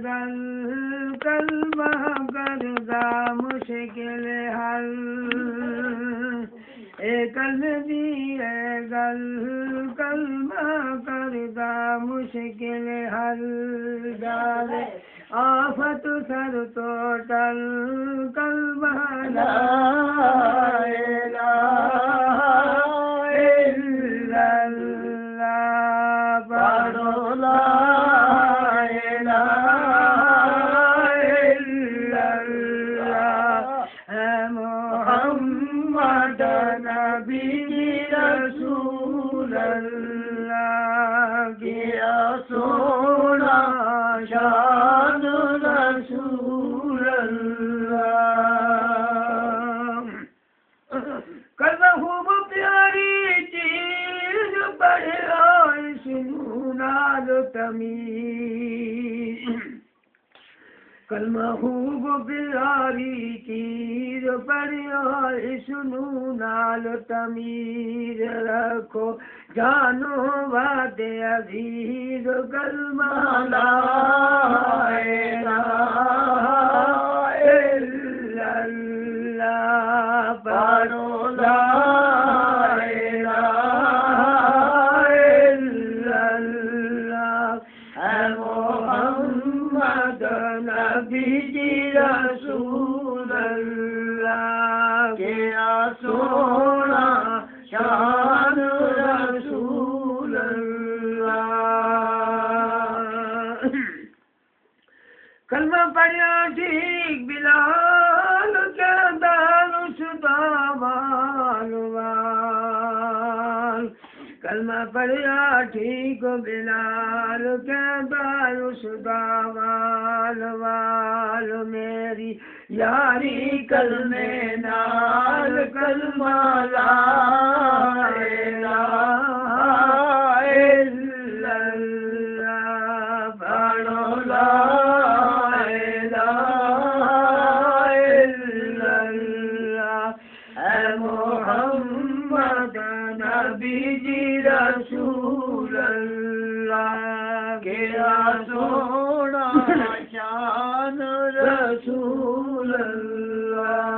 गल कलमा करदा मुश्किल हल कलमी गल कलमा करदा मुश्किल हल डाले आफत सर तो टल कलमा ला इलाहा इल्लल्लाह पढ़ो ला इलाहा इल्लल्लाह मुहम्मद नबी रसूल अल्लाह किया सोना शान रसूल अल्लाह कलमा खूब प्यारी चीज पढ़ो सुनाद तमीज कलमा खूब प्यारी चीज पढ़ो सुनू नाल तमीज रखो जानो वादे अजीज कलमा ला इलाहा इल्लल्लाह पढ़ो ला इलाहा इल्लल्लाह मुहम्मद नबी रसूल अल्लाह क्या सोना शान रसूल अल्लाह कलमा पढ़िया ठीक बिलाल के दारुशुदा वाल वाल कलमा पढ़िया ठीक बिलाल के दारुशुदा वाल वाल मेरी यारी कलमे नाल कलमा ला इलाहा इल्लल्लाह पढ़ो ला इलाहा इल्लल्लाह मुहम्मद नबी रसूल अल्लाह क्या सोना शान रसूल अल्लाह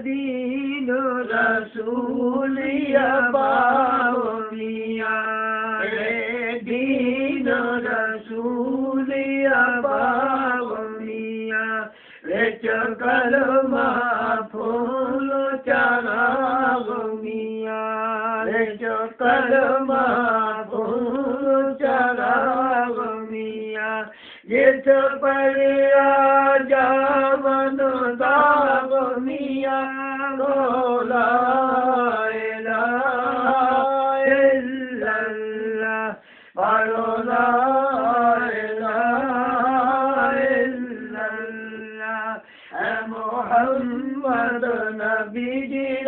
दीन रसूलिया बावलिया दीन रसूलिया बावलिया कलमा फूल चरागमिया कलमा फूल चरागमिया जिस पड़िया जावन दागमिया ला इलाहा इल्लल्लाह पढ़ो ला मुहम्मद नबी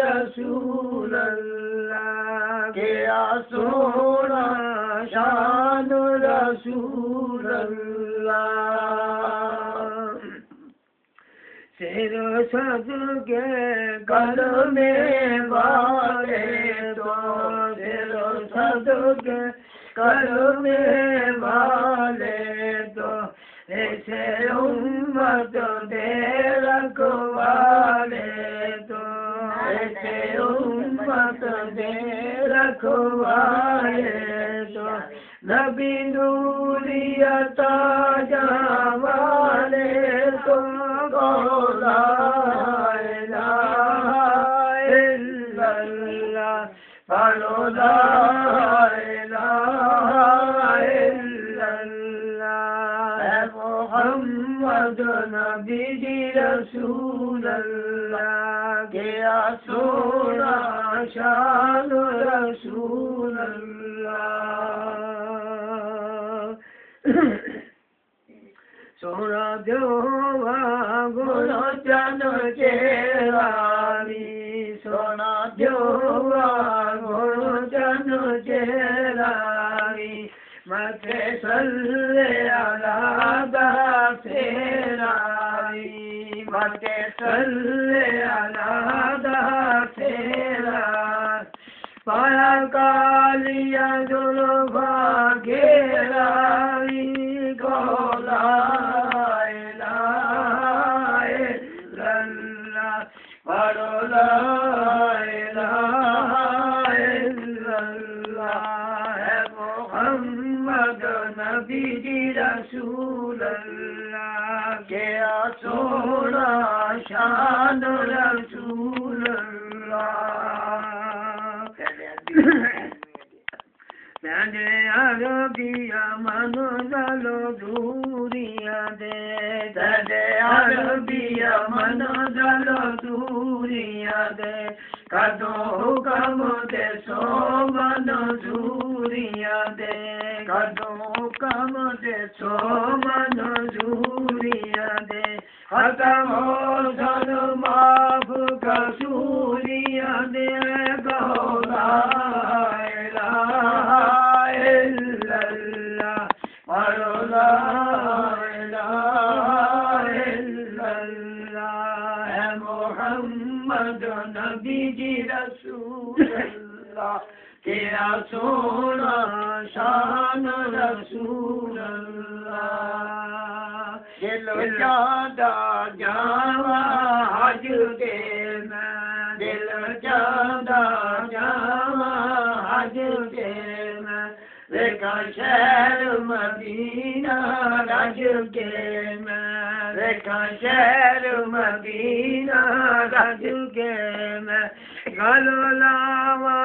रसूल अल्लाह क्या सोना शान रसूल अल्लाह सिर सद के गल में वाले तो सिर सद के गल में वाले तो ऐसे उम्मत दे रखवाले तो ऐसे उम्मत दे रखवाले तो नबी नूरियत जावाले तो ला इलाहा इल्लल्लाह पढ़ो ला इलाहा इल्लल्लाह मुहम्मद नबी रसूल अल्लाह क्या सोना शान रसूल अल्लाह सोना जोवा गुण चन चेरावी सोना जोवा गुण चन चेरावी मथे सल्ले अला तेरावी मथे सल्ले अला तेरा पाया कालिया जुल्फा के नबी जी रसूल अल्लाह क्या सोना शान रसूल अल्लाह तेरे अरबिया मन दलो दूरिया दे तेरे अरबिया मन दलो दूरिया दे कदो हुकम दे सो मन दूरिया दे कदो हुकम दे सो मन दूरिया दे खत्म हो सन माफ कसूरिया दे गौला मोहम्मद नबी जी रसूल अल्लाह तेरा सोना शान रसूल अल्लाह दिल जादा जावा हज के मैं दिल जादा जावा हज के मैं देखा शहर मदीना रज के मैं देखा शहर मदीना रज के मैं गलो लावा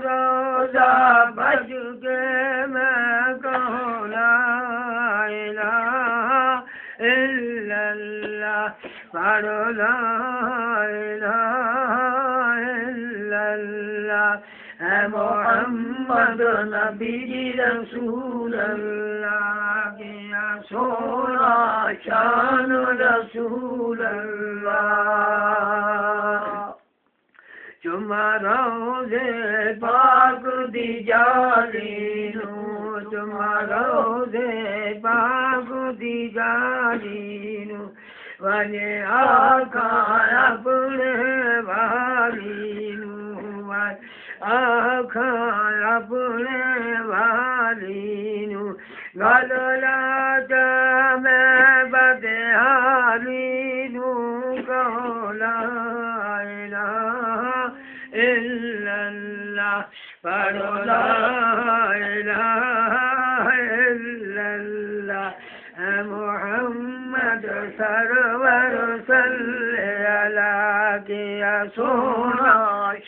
रोजा बज के मैं कहूँ ला इलाहा इल्लल्लाह पढ़ो ला इलाहा इल्लल्लाह है मोहम्मद नबी जी रसूल अल्लाह किया सोना शान रसूल अल्लाह चुमा रोज़े पाक दी जालीनू चुमा रोज़े पाक दी जालीनू वने आका अपने वालीनू आखा अपने वालीनू गलला जा मैं बदहालीनू कौला इलाहा इल्लल्लाह पढ़ो ला इलाहा इल्लल्लाह मोहम्मद सरवर सल्ले अला किया सोना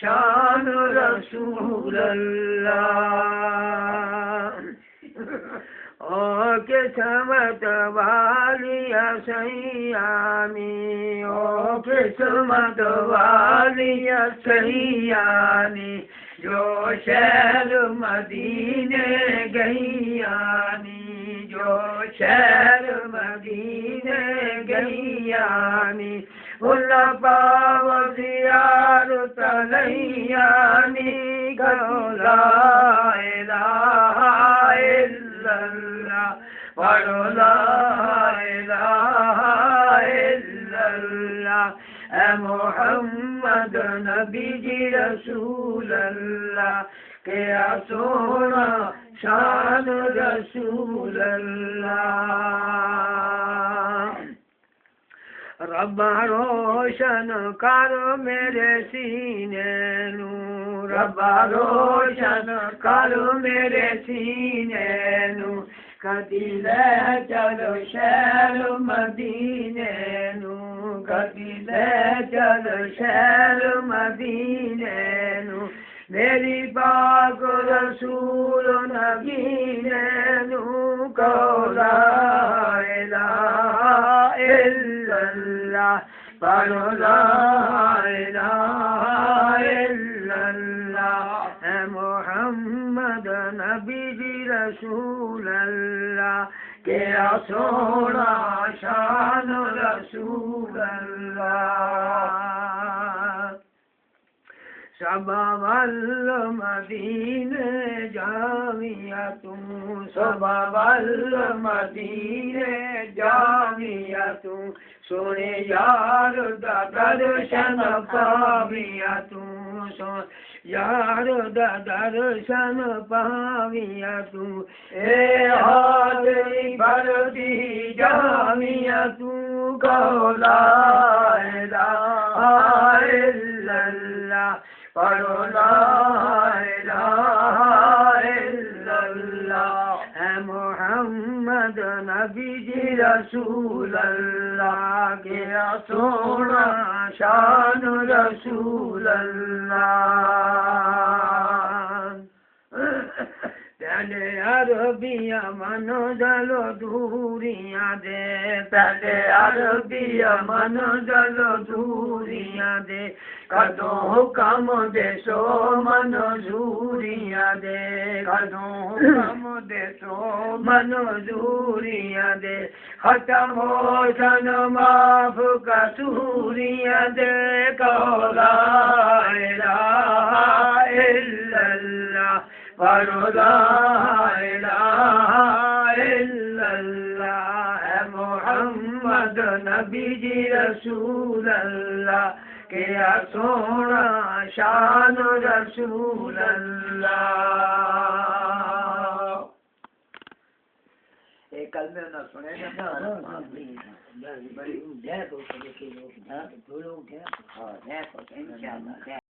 शान रसूल अल्लाह ओ किस्मत वालिया सैयानी ओ किस्मत वालिया सैयानी जो शहर मदीने गईयानी जो शहर मदीने गईयानी उल्ला पाव दियार तलैयानी गौला इलाहा इल्लल्लाह पढ़ो ला इलाहा इल्लल्लाह ऐ मोहम्मद नबी जी रसूल अल्लाह क्या सोना शान रसूल अल्लाह रब्बा रोशन कर मेरे सीने नू रब्बा रोशन कर मेरे सीने नू कदी ले चलो शहर मदीने नू कदी ले चलो शहर मदीने नू मेरी पाक रसूल नगीने नू कौला इलाहा इल्लल्लाह पढ़ो ला इलाहा इल्लल्लाह है मोहम्मद नबी जी रसूल अल्लाह क्या सोना शान रसूल अल्लाह सबवल मदीने जामिया तुम सबवल मदीने जामिया तुम सोने यार दा दर्शन पाविया तुम सो यार दा दर्शन पाविया तुम ए हाजरी भरती जामिया तू कौला इलाहा इल्लल्लाह पढ़ो ला इलाहा इल्लल्लाह है मोहम्मद नबी जी रसूल अल्लाह के सोना शान रसूल अल्लाह पहले अरबिया मनो जलो दूरियां दे पहले अरबिया मनो जलो दूरियां दे कदों हुक्म दे सो मनो जूरियां दे कदों हुक्म दे सो मनो जूरियां दे खत्म हो सन माफ कसूरियां दे कहो ला इलाहा इल्लल्लाह पढ़ो ला इलाहा इल्लल्लाह है मोहम्मद नबी जी रसूल अल्लाह के सोना शान रसूल अल्लाह एक कलमे ना सुने ना